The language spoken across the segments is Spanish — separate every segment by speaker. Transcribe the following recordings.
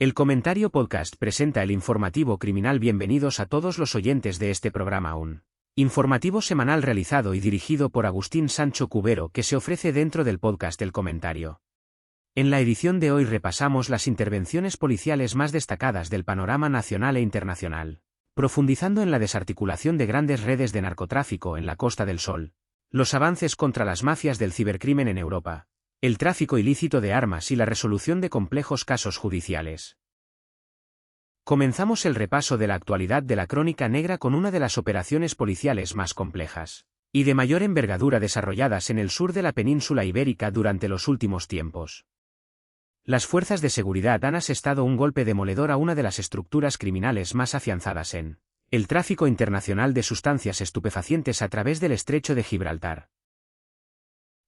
Speaker 1: El Comentario Podcast presenta el informativo criminal. Bienvenidos a todos los oyentes de este programa. Un informativo semanal realizado y dirigido por Agustín Sancho Cubero que se ofrece dentro del podcast El Comentario. En la edición de hoy repasamos las intervenciones policiales más destacadas del panorama nacional e internacional, profundizando en la desarticulación de grandes redes de narcotráfico en la Costa del Sol, los avances contra las mafias del cibercrimen en Europa, el tráfico ilícito de armas y la resolución de complejos casos judiciales. Comenzamos el repaso de la actualidad de la Crónica Negra con una de las operaciones policiales más complejas y de mayor envergadura desarrolladas en el sur de la península ibérica durante los últimos tiempos. Las fuerzas de seguridad han asestado un golpe demoledor a una de las estructuras criminales más afianzadas en el tráfico internacional de sustancias estupefacientes a través del Estrecho de Gibraltar.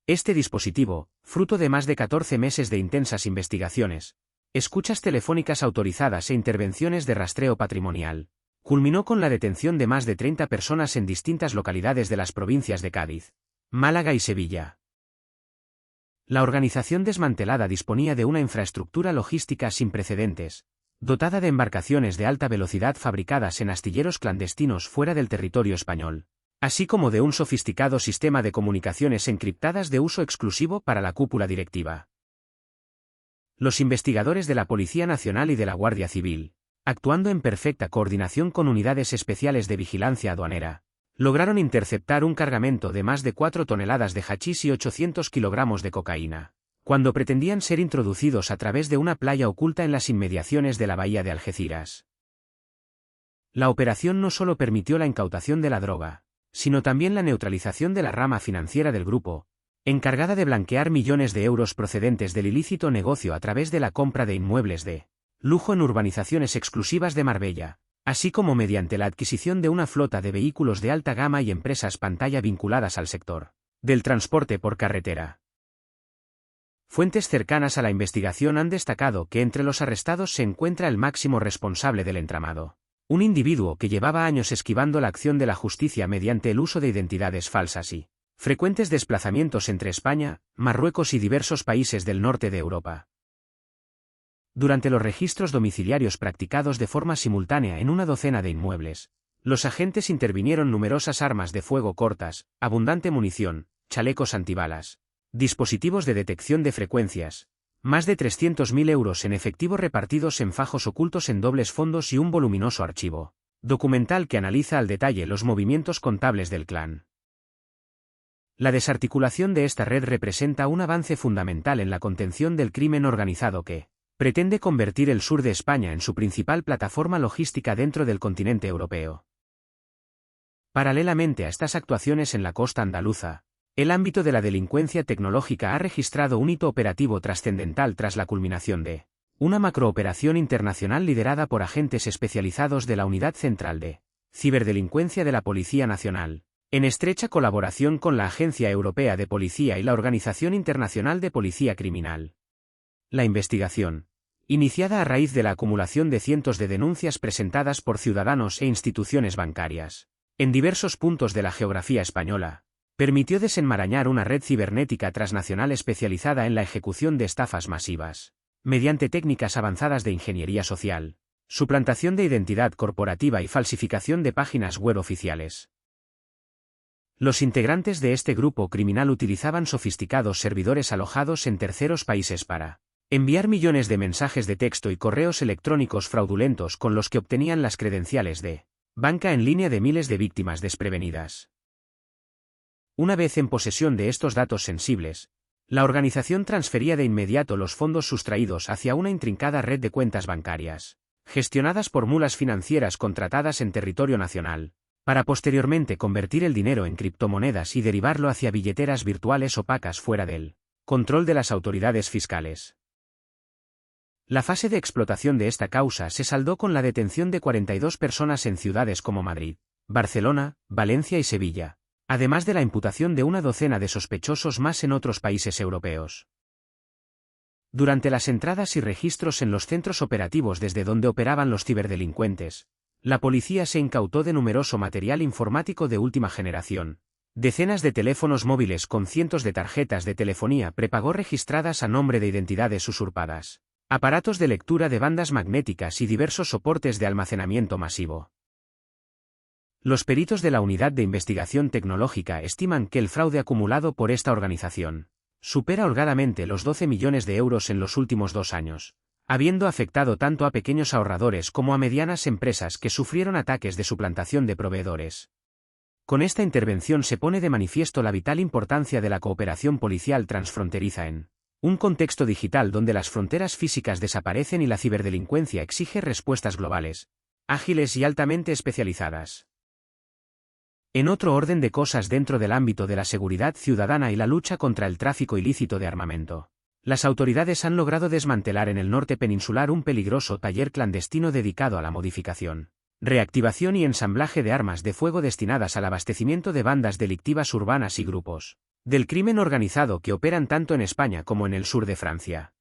Speaker 1: Este dispositivo, fruto de más de 14 meses de intensas investigaciones, escuchas telefónicas autorizadas e intervenciones de rastreo patrimonial, culminó con la detención de más de 30 personas en distintas localidades de las provincias de Cádiz, Málaga y Sevilla. La organización desmantelada disponía de una infraestructura logística sin precedentes, dotada de embarcaciones de alta velocidad fabricadas en astilleros clandestinos fuera del territorio español, así como de un sofisticado sistema de comunicaciones encriptadas de uso exclusivo para la cúpula directiva. Los investigadores de la Policía Nacional y de la Guardia Civil, actuando en perfecta coordinación con unidades especiales de vigilancia aduanera, lograron interceptar un cargamento de más de 4 toneladas de hachís y 800 kilogramos de cocaína, cuando pretendían ser introducidos a través de una playa oculta en las inmediaciones de la bahía de Algeciras. La operación no solo permitió la incautación de la droga, sino también la neutralización de la rama financiera del grupo, encargada de blanquear millones de euros procedentes del ilícito negocio a través de la compra de inmuebles de lujo en urbanizaciones exclusivas de Marbella, así como mediante la adquisición de una flota de vehículos de alta gama y empresas pantalla vinculadas al sector del transporte por carretera. Fuentes cercanas a la investigación han destacado que entre los arrestados se encuentra el máximo responsable del entramado, un individuo que llevaba años esquivando la acción de la justicia mediante el uso de identidades falsas y frecuentes desplazamientos entre España, Marruecos y diversos países del norte de Europa. Durante los registros domiciliarios practicados de forma simultánea en una docena de inmuebles, los agentes intervinieron numerosas armas de fuego cortas, abundante munición, chalecos antibalas, dispositivos de detección de frecuencias, más de 300.000 euros en efectivo repartidos en fajos ocultos en dobles fondos y un voluminoso archivo documental que analiza al detalle los movimientos contables del clan. La desarticulación de esta red representa un avance fundamental en la contención del crimen organizado que pretende convertir el sur de España en su principal plataforma logística dentro del continente europeo. Paralelamente a estas actuaciones en la costa andaluza, el ámbito de la delincuencia tecnológica ha registrado un hito operativo trascendental tras la culminación de una macrooperación internacional liderada por agentes especializados de la Unidad Central de Ciberdelincuencia de la Policía Nacional, en estrecha colaboración con la Agencia Europea de Policía y la Organización Internacional de Policía Criminal. La investigación, iniciada a raíz de la acumulación de cientos de denuncias presentadas por ciudadanos e instituciones bancarias en diversos puntos de la geografía española, permitió desenmarañar una red cibernética transnacional especializada en la ejecución de estafas masivas, mediante técnicas avanzadas de ingeniería social, suplantación de identidad corporativa y falsificación de páginas web oficiales. Los integrantes de este grupo criminal utilizaban sofisticados servidores alojados en terceros países para enviar millones de mensajes de texto y correos electrónicos fraudulentos con los que obtenían las credenciales de banca en línea de miles de víctimas desprevenidas. Una vez en posesión de estos datos sensibles, la organización transfería de inmediato los fondos sustraídos hacia una intrincada red de cuentas bancarias, gestionadas por mulas financieras contratadas en territorio nacional, para posteriormente convertir el dinero en criptomonedas y derivarlo hacia billeteras virtuales opacas fuera del control de las autoridades fiscales. La fase de explotación de esta causa se saldó con la detención de 42 personas en ciudades como Madrid, Barcelona, Valencia y Sevilla, además de la imputación de una docena de sospechosos más en otros países europeos. Durante las entradas y registros en los centros operativos desde donde operaban los ciberdelincuentes, la policía se incautó de numeroso material informático de última generación, decenas de teléfonos móviles con cientos de tarjetas de telefonía prepago registradas a nombre de identidades usurpadas, aparatos de lectura de bandas magnéticas y diversos soportes de almacenamiento masivo. Los peritos de la Unidad de Investigación Tecnológica estiman que el fraude acumulado por esta organización supera holgadamente los 12 millones de euros en los últimos 2 años, habiendo afectado tanto a pequeños ahorradores como a medianas empresas que sufrieron ataques de suplantación de proveedores. Con esta intervención se pone de manifiesto la vital importancia de la cooperación policial transfronteriza en un contexto digital donde las fronteras físicas desaparecen y la ciberdelincuencia exige respuestas globales, ágiles y altamente especializadas. En otro orden de cosas dentro del ámbito de la seguridad ciudadana y la lucha contra el tráfico ilícito de armamento, las autoridades han logrado desmantelar en el norte peninsular un peligroso taller clandestino dedicado a la modificación, reactivación y ensamblaje de armas de fuego destinadas al abastecimiento de bandas delictivas urbanas y grupos del crimen organizado que operan tanto en España como en el sur de Francia.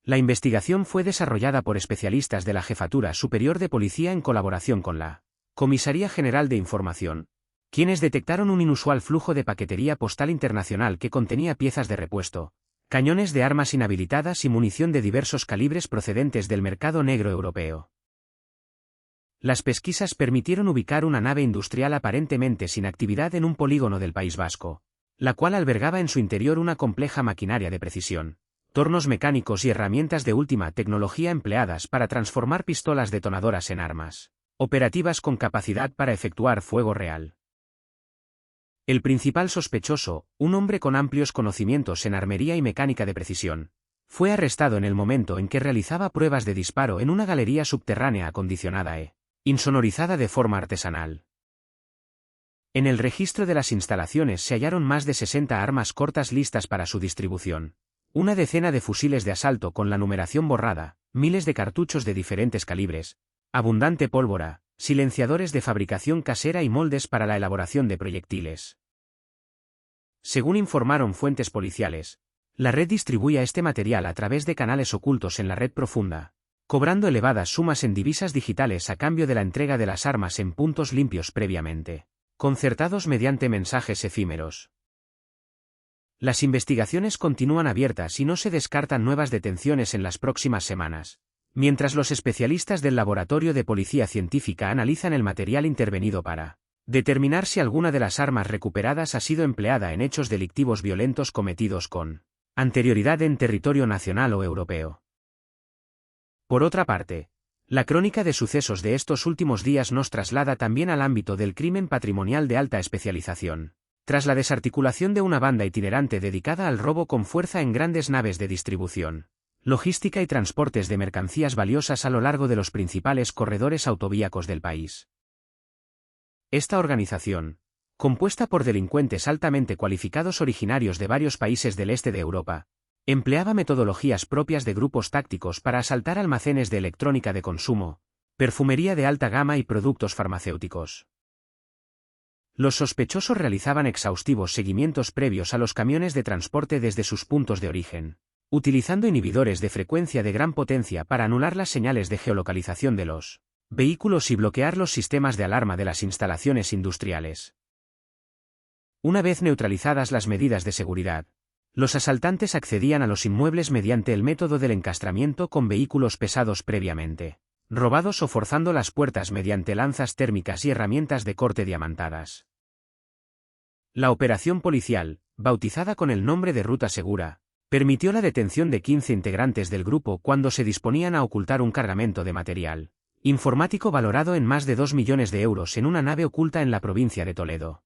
Speaker 1: La investigación fue desarrollada por especialistas de la Jefatura Superior de Policía en colaboración con la Comisaría General de Información, quienes detectaron un inusual flujo de paquetería postal internacional que contenía piezas de repuesto, cañones de armas inhabilitadas y munición de diversos calibres procedentes del mercado negro europeo. Las pesquisas permitieron ubicar una nave industrial aparentemente sin actividad en un polígono del País Vasco, la cual albergaba en su interior una compleja maquinaria de precisión, tornos mecánicos y herramientas de última tecnología empleadas para transformar pistolas detonadoras en armas operativas con capacidad para efectuar fuego real. El principal sospechoso, un hombre con amplios conocimientos en armería y mecánica de precisión, fue arrestado en el momento en que realizaba pruebas de disparo en una galería subterránea acondicionada e insonorizada de forma artesanal. En el registro de las instalaciones se hallaron más de 60 armas cortas listas para su distribución, una decena de fusiles de asalto con la numeración borrada, miles de cartuchos de diferentes calibres, abundante pólvora, silenciadores de fabricación casera y moldes para la elaboración de proyectiles. Según informaron fuentes policiales, la red distribuía este material a través de canales ocultos en la red profunda, cobrando elevadas sumas en divisas digitales a cambio de la entrega de las armas en puntos limpios previamente concertados mediante mensajes efímeros. Las investigaciones continúan abiertas y no se descartan nuevas detenciones en las próximas semanas, mientras los especialistas del Laboratorio de Policía Científica analizan el material intervenido para determinar si alguna de las armas recuperadas ha sido empleada en hechos delictivos violentos cometidos con anterioridad en territorio nacional o europeo. Por otra parte, la crónica de sucesos de estos últimos días nos traslada también al ámbito del crimen patrimonial de alta especialización, tras la desarticulación de una banda itinerante dedicada al robo con fuerza en grandes naves de distribución, logística y transportes de mercancías valiosas a lo largo de los principales corredores autovíacos del país. Esta organización, compuesta por delincuentes altamente cualificados originarios de varios países del este de Europa, empleaba metodologías propias de grupos tácticos para asaltar almacenes de electrónica de consumo, perfumería de alta gama y productos farmacéuticos. Los sospechosos realizaban exhaustivos seguimientos previos a los camiones de transporte desde sus puntos de origen, utilizando inhibidores de frecuencia de gran potencia para anular las señales de geolocalización de los vehículos y bloquear los sistemas de alarma de las instalaciones industriales. Una vez neutralizadas las medidas de seguridad, los asaltantes accedían a los inmuebles mediante el método del encastramiento con vehículos pesados previamente robados o forzando las puertas mediante lanzas térmicas y herramientas de corte diamantadas. La operación policial, bautizada con el nombre de Ruta Segura, permitió la detención de 15 integrantes del grupo cuando se disponían a ocultar un cargamento de material informático valorado en más de 2 millones de euros en una nave oculta en la provincia de Toledo.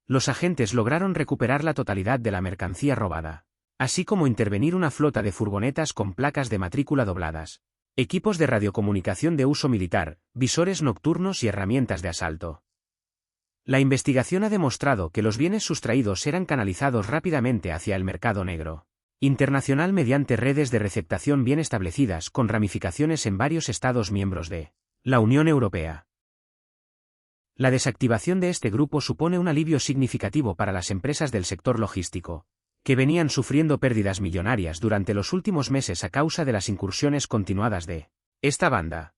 Speaker 1: Los agentes lograron recuperar la totalidad de la mercancía robada, así como intervenir una flota de furgonetas con placas de matrícula dobladas, equipos de radiocomunicación de uso militar, visores nocturnos y herramientas de asalto. La investigación ha demostrado que los bienes sustraídos eran canalizados rápidamente hacia el mercado negro internacional mediante redes de receptación bien establecidas con ramificaciones en varios Estados miembros de la Unión Europea. La desactivación de este grupo supone un alivio significativo para las empresas del sector logístico, que venían sufriendo pérdidas millonarias durante los últimos meses a causa de las incursiones continuadas de esta banda.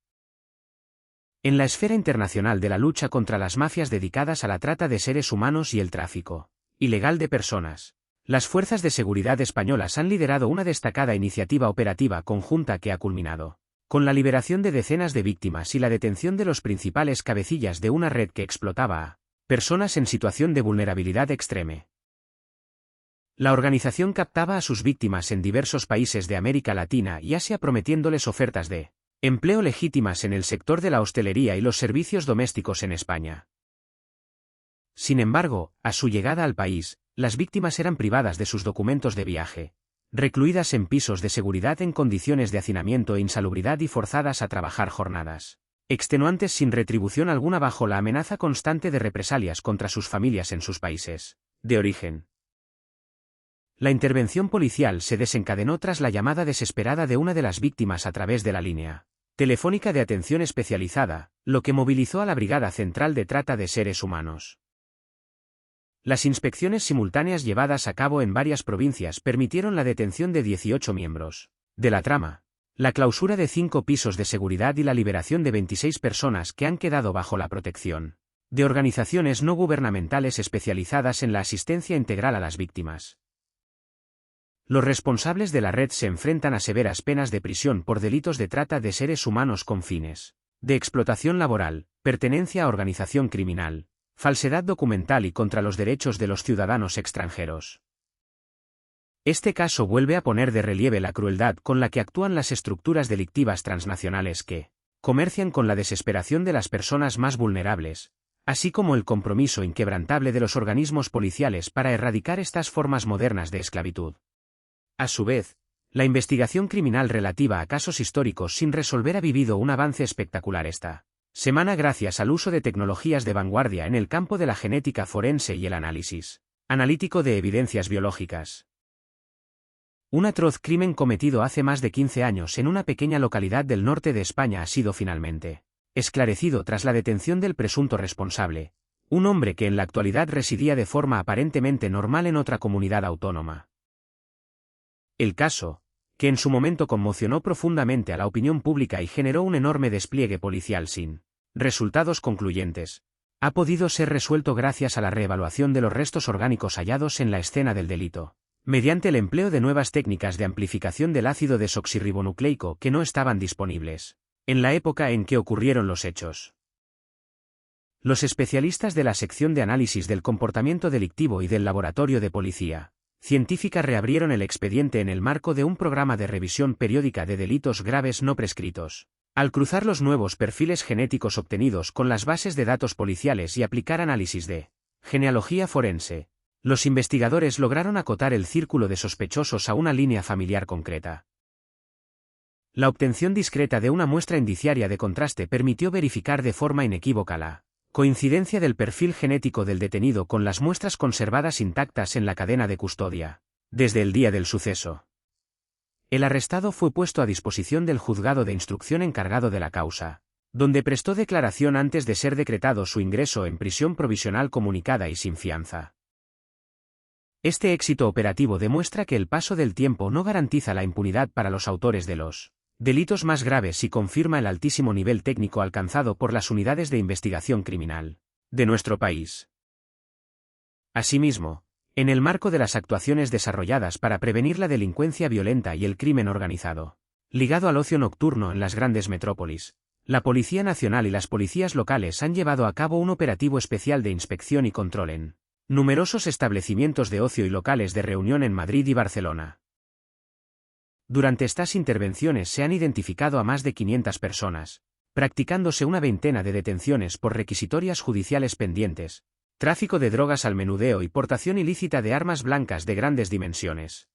Speaker 1: En la esfera internacional de la lucha contra las mafias dedicadas a la trata de seres humanos y el tráfico ilegal de personas, Las fuerzas de seguridad españolas han liderado una destacada iniciativa operativa conjunta que ha culminado con la liberación de decenas de víctimas y la detención de los principales cabecillas de una red que explotaba a personas en situación de vulnerabilidad extreme. La organización captaba a sus víctimas en diversos países de América Latina y Asia prometiéndoles ofertas de empleo legítimas en el sector de la hostelería y los servicios domésticos en España. Sin embargo, a su llegada al país, las víctimas eran privadas de sus documentos de viaje, recluidas en pisos de seguridad en condiciones de hacinamiento e insalubridad y forzadas a trabajar jornadas extenuantes sin retribución alguna bajo la amenaza constante de represalias contra sus familias en sus países de origen. La intervención policial se desencadenó tras la llamada desesperada de una de las víctimas a través de la línea telefónica de atención especializada, lo que movilizó a la Brigada Central de Trata de Seres Humanos. Las inspecciones simultáneas llevadas a cabo en varias provincias permitieron la detención de 18 miembros de la trama, la clausura de 5 pisos de seguridad y la liberación de 26 personas que han quedado bajo la protección de organizaciones no gubernamentales especializadas en la asistencia integral a las víctimas. Los responsables de la red se enfrentan a severas penas de prisión por delitos de trata de seres humanos con fines de explotación laboral, pertenencia a organización criminal, falsedad documental y contra los derechos de los ciudadanos extranjeros. Este caso vuelve a poner de relieve la crueldad con la que actúan las estructuras delictivas transnacionales que comercian con la desesperación de las personas más vulnerables, así como el compromiso inquebrantable de los organismos policiales para erradicar estas formas modernas de esclavitud. A su vez, la investigación criminal relativa a casos históricos sin resolver ha vivido un avance espectacular esta semana gracias al uso de tecnologías de vanguardia en el campo de la genética forense y el análisis analítico de evidencias biológicas. Un atroz crimen cometido hace más de 15 años en una pequeña localidad del norte de España ha sido finalmente esclarecido tras la detención del presunto responsable, un hombre que en la actualidad residía de forma aparentemente normal en otra comunidad autónoma. El caso, que en su momento conmocionó profundamente a la opinión pública y generó un enorme despliegue policial sin resultados concluyentes, ha podido ser resuelto gracias a la reevaluación de los restos orgánicos hallados en la escena del delito, mediante el empleo de nuevas técnicas de amplificación del ácido desoxirribonucleico que no estaban disponibles en la época en que ocurrieron los hechos. Los especialistas de la sección de análisis del comportamiento delictivo y del laboratorio de policía científica reabrieron el expediente en el marco de un programa de revisión periódica de delitos graves no prescritos. Al cruzar los nuevos perfiles genéticos obtenidos con las bases de datos policiales y aplicar análisis de genealogía forense, los investigadores lograron acotar el círculo de sospechosos a una línea familiar concreta. La obtención discreta de una muestra indiciaria de contraste permitió verificar de forma inequívoca la coincidencia del perfil genético del detenido con las muestras conservadas intactas en la cadena de custodia, desde el día del suceso. El arrestado fue puesto a disposición del juzgado de instrucción encargado de la causa, donde prestó declaración antes de ser decretado su ingreso en prisión provisional comunicada y sin fianza. Este éxito operativo demuestra que el paso del tiempo no garantiza la impunidad para los autores de los delitos más graves y confirma el altísimo nivel técnico alcanzado por las unidades de investigación criminal de nuestro país. Asimismo, en el marco de las actuaciones desarrolladas para prevenir la delincuencia violenta y el crimen organizado, ligado al ocio nocturno en las grandes metrópolis, la Policía Nacional y las policías locales han llevado a cabo un operativo especial de inspección y control en numerosos establecimientos de ocio y locales de reunión en Madrid y Barcelona. Durante estas intervenciones se han identificado a más de 500 personas, practicándose una veintena de detenciones por requisitorias judiciales pendientes, tráfico de drogas al menudeo y portación ilícita de armas blancas de grandes dimensiones.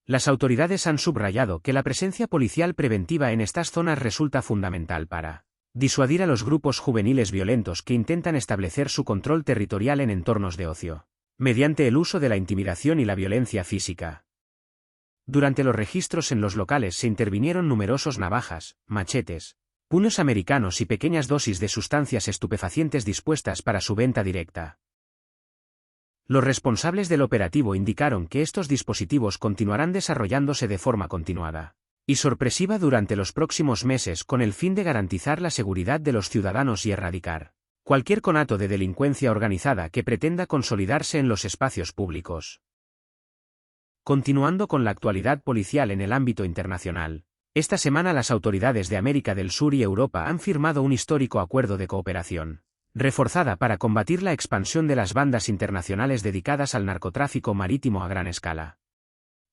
Speaker 1: Las autoridades han subrayado que la presencia policial preventiva en estas zonas resulta fundamental para disuadir a los grupos juveniles violentos que intentan establecer su control territorial en entornos de ocio, mediante el uso de la intimidación y la violencia física. Durante los registros en los locales se intervinieron numerosos navajas, machetes, puños americanos y pequeñas dosis de sustancias estupefacientes dispuestas para su venta directa. Los responsables del operativo indicaron que estos dispositivos continuarán desarrollándose de forma continuada y sorpresiva durante los próximos meses con el fin de garantizar la seguridad de los ciudadanos y erradicar cualquier conato de delincuencia organizada que pretenda consolidarse en los espacios públicos. Continuando con la actualidad policial en el ámbito internacional, esta semana las autoridades de América del Sur y Europa han firmado un histórico acuerdo de cooperación, reforzada para combatir la expansión de las bandas internacionales dedicadas al narcotráfico marítimo a gran escala.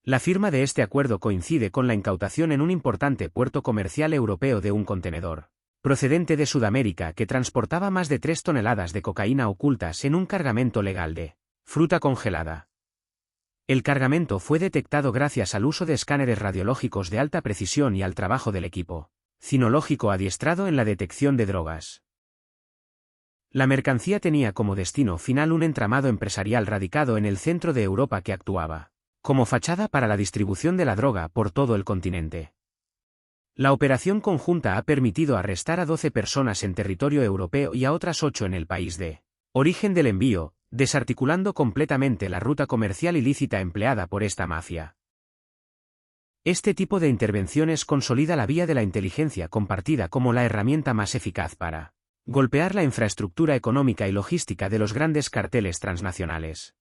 Speaker 1: La firma de este acuerdo coincide con la incautación en un importante puerto comercial europeo de un contenedor, procedente de Sudamérica, que transportaba más de 3 toneladas de cocaína ocultas en un cargamento legal de fruta congelada. El cargamento fue detectado gracias al uso de escáneres radiológicos de alta precisión y al trabajo del equipo cinológico adiestrado en la detección de drogas. La mercancía tenía como destino final un entramado empresarial radicado en el centro de Europa que actuaba como fachada para la distribución de la droga por todo el continente. La operación conjunta ha permitido arrestar a 12 personas en territorio europeo y a otras 8 en el país de origen del envío, desarticulando completamente la ruta comercial ilícita empleada por esta mafia. Este tipo de intervenciones consolida la vía de la inteligencia compartida como la herramienta más eficaz para golpear la infraestructura económica y logística de los grandes carteles transnacionales.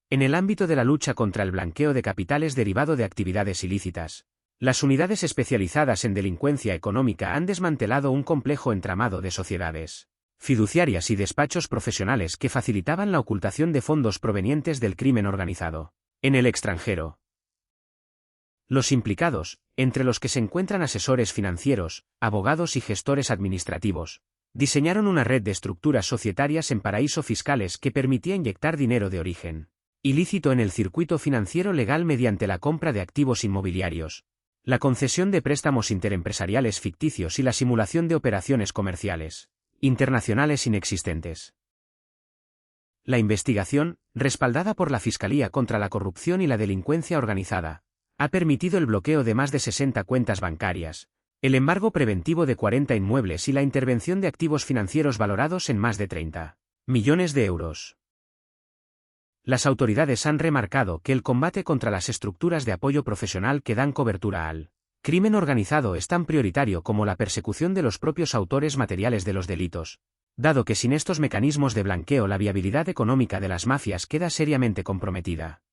Speaker 1: En el ámbito de la lucha contra el blanqueo de capitales derivado de actividades ilícitas, las unidades especializadas en delincuencia económica han desmantelado un complejo entramado de sociedades fiduciarias y despachos profesionales que facilitaban la ocultación de fondos provenientes del crimen organizado en el extranjero. Los implicados, entre los que se encuentran asesores financieros, abogados y gestores administrativos, diseñaron una red de estructuras societarias en paraísos fiscales que permitía inyectar dinero de origen ilícito en el circuito financiero legal mediante la compra de activos inmobiliarios, la concesión de préstamos interempresariales ficticios y la simulación de operaciones comerciales internacionales inexistentes. La investigación, respaldada por la Fiscalía contra la Corrupción y la Delincuencia Organizada, ha permitido el bloqueo de más de 60 cuentas bancarias, el embargo preventivo de 40 inmuebles y la intervención de activos financieros valorados en más de 30 millones de euros. Las autoridades han remarcado que el combate contra las estructuras de apoyo profesional que dan cobertura al crimen organizado es tan prioritario como la persecución de los propios autores materiales de los delitos, dado que sin estos mecanismos de blanqueo la viabilidad económica de las mafias queda seriamente comprometida.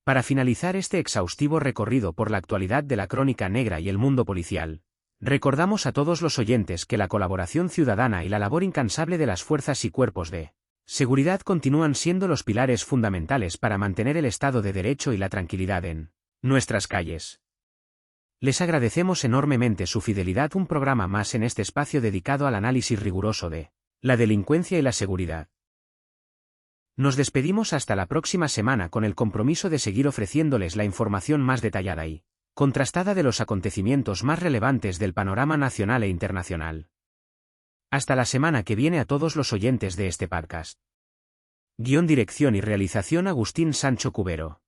Speaker 1: Para finalizar este exhaustivo recorrido por la actualidad de la crónica negra y el mundo policial, recordamos a todos los oyentes que la colaboración ciudadana y la labor incansable de las fuerzas y cuerpos de seguridad continúan siendo los pilares fundamentales para mantener el Estado de Derecho y la tranquilidad en nuestras calles. Les agradecemos enormemente su fidelidad, un programa más en este espacio dedicado al análisis riguroso de la delincuencia y la seguridad. Nos despedimos hasta la próxima semana con el compromiso de seguir ofreciéndoles la información más detallada y contrastada de los acontecimientos más relevantes del panorama nacional e internacional. Hasta la semana que viene a todos los oyentes de este podcast. Guión, dirección y realización Agustín Sancho Cubero.